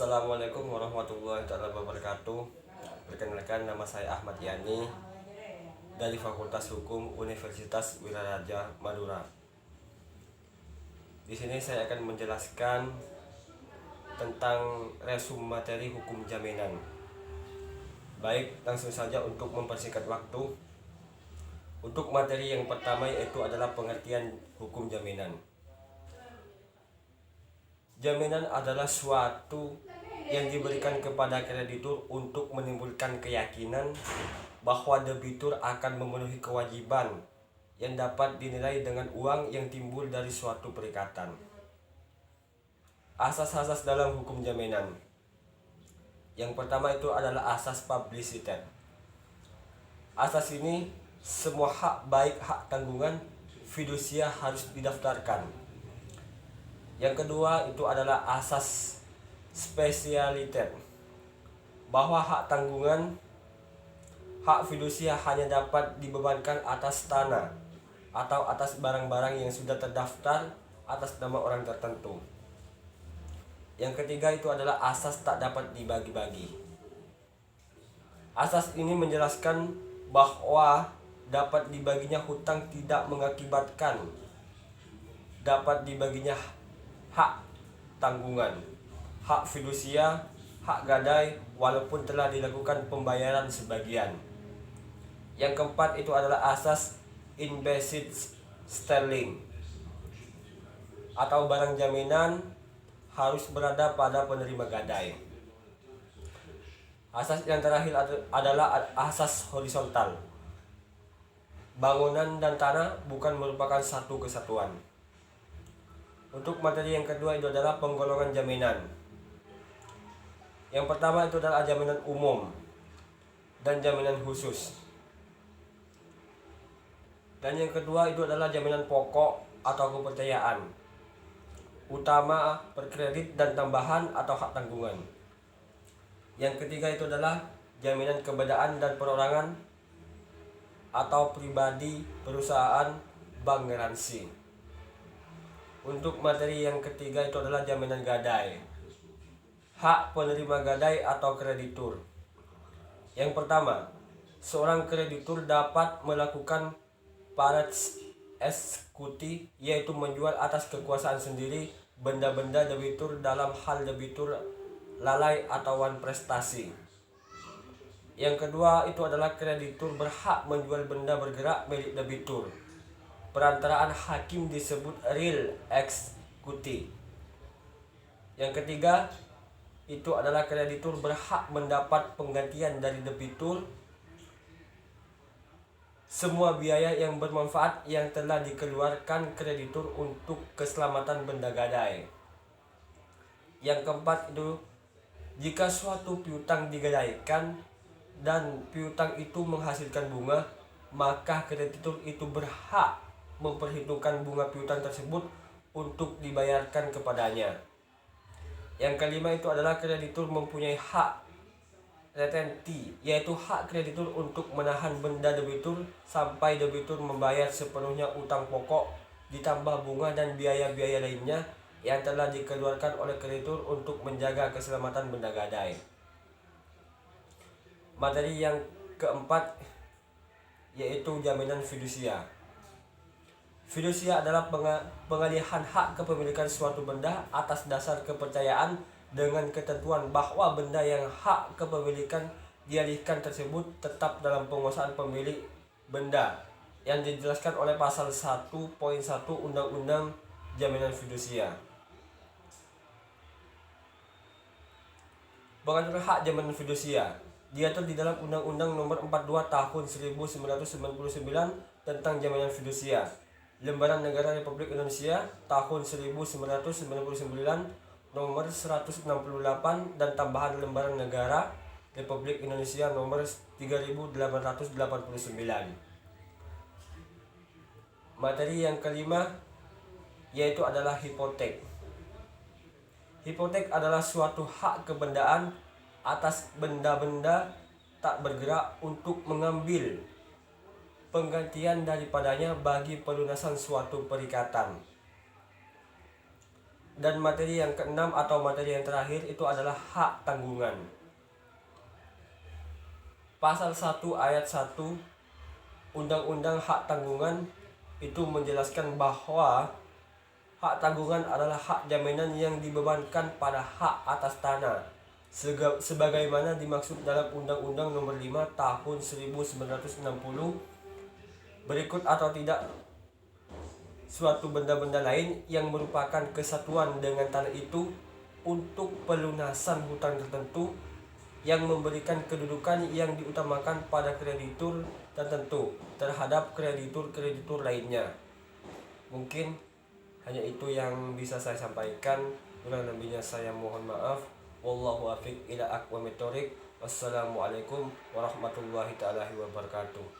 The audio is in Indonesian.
Assalamualaikum warahmatullahi wabarakatuh. Perkenalkan, nama saya Ahmad Yani dari Fakultas Hukum Universitas Wiraraja Madura. Di sini saya akan menjelaskan tentang resum materi hukum jaminan. Baik, langsung saja untuk mempersingkat waktu. Untuk materi yang pertama yaitu adalah pengertian hukum jaminan. Jaminan adalah suatu yang diberikan kepada kreditur untuk menimbulkan keyakinan bahwa debitur akan memenuhi kewajiban yang dapat dinilai dengan uang yang timbul dari suatu perikatan. Asas-asas dalam hukum jaminan. Yang pertama itu adalah asas publicitas. Asas ini, semua hak baik hak tanggungan fidusia harus didaftarkan. Yang kedua itu adalah asas spesialitas, bahwa hak tanggungan hak fidusia hanya dapat dibebankan atas tanah atau atas barang-barang yang sudah terdaftar atas nama orang tertentu. Yang ketiga itu adalah asas tak dapat dibagi-bagi. Asas ini menjelaskan bahwa dapat dibaginya hutang tidak mengakibatkan dapat dibaginya hak tanggungan, hak fidusia, hak gadai walaupun telah dilakukan pembayaran sebagian. Yang keempat itu adalah asas imbesit sterling, atau barang jaminan harus berada pada penerima gadai. Asas yang terakhir adalah asas horizontal. Bangunan dan tanah bukan merupakan satu kesatuan. Untuk materi yang kedua itu adalah penggolongan jaminan. Yang pertama itu adalah jaminan umum dan jaminan khusus. Dan yang kedua itu adalah jaminan pokok atau kepercayaan utama, perkredit dan tambahan atau hak tanggungan. Yang ketiga itu adalah jaminan keberadaan dan perorangan atau pribadi, perusahaan, bank garansi. Untuk materi yang ketiga itu adalah jaminan gadai, hak penerima gadai atau kreditur. Yang pertama, seorang kreditur dapat melakukan pares eksekusi, yaitu menjual atas kekuasaan sendiri benda-benda debitur dalam hal debitur lalai atau wan prestasi. Yang kedua itu adalah kreditur berhak menjual benda bergerak milik debitur. Perantaraan hakim disebut real executive. Yang ketiga itu adalah kreditur berhak mendapat penggantian dari debitur semua biaya yang bermanfaat yang telah dikeluarkan kreditur untuk keselamatan benda gadai. Yang keempat itu, jika suatu piutang digadaikan dan piutang itu menghasilkan bunga, maka kreditur itu berhak memperhitungkan bunga piutang tersebut untuk dibayarkan kepadanya. Yang kelima itu adalah kreditur mempunyai hak retenti, yaitu hak kreditur untuk menahan benda debitur sampai debitur membayar sepenuhnya utang pokok ditambah bunga dan biaya-biaya lainnya yang telah dikeluarkan oleh kreditur untuk menjaga keselamatan benda gadai. Materi yang keempat yaitu jaminan fidusia. Fidusia adalah pengalihan hak kepemilikan suatu benda atas dasar kepercayaan dengan ketentuan bahwa benda yang hak kepemilikan dialihkan tersebut tetap dalam penguasaan pemilik benda yang dijelaskan oleh pasal 1.1 Undang-Undang Jaminan Fidusia. Pengaturan hak jaminan fidusia diatur di dalam Undang-Undang Nomor 42 Tahun 1999 tentang jaminan fidusia, Lembaran Negara Republik Indonesia Tahun 1999 Nomor 168 dan tambahan Lembaran Negara Republik Indonesia Nomor 3889. Materi yang kelima yaitu adalah hipotek. Hipotek adalah suatu hak kebendaan atas benda-benda tak bergerak untuk mengambil penggantian daripadanya bagi pelunasan suatu perikatan. Dan materi yang keenam atau materi yang terakhir itu adalah hak tanggungan. Pasal 1 ayat 1 Undang-Undang Hak Tanggungan itu menjelaskan bahwa hak tanggungan adalah hak jaminan yang dibebankan pada hak atas tanah sebagaimana dimaksud dalam Undang-Undang Nomor 5 Tahun 1960 berikut atau tidak suatu benda-benda lain yang merupakan kesatuan dengan tanah itu untuk pelunasan hutang tertentu yang memberikan kedudukan yang diutamakan pada kreditur tertentu terhadap kreditur-kreditur lainnya. Mungkin hanya itu yang bisa saya sampaikan. Kurang lebihnya saya mohon maaf. Wallahu a'lam ila aqwamit thoriq. Wassalamualaikum warahmatullahi taala wabarakatuh.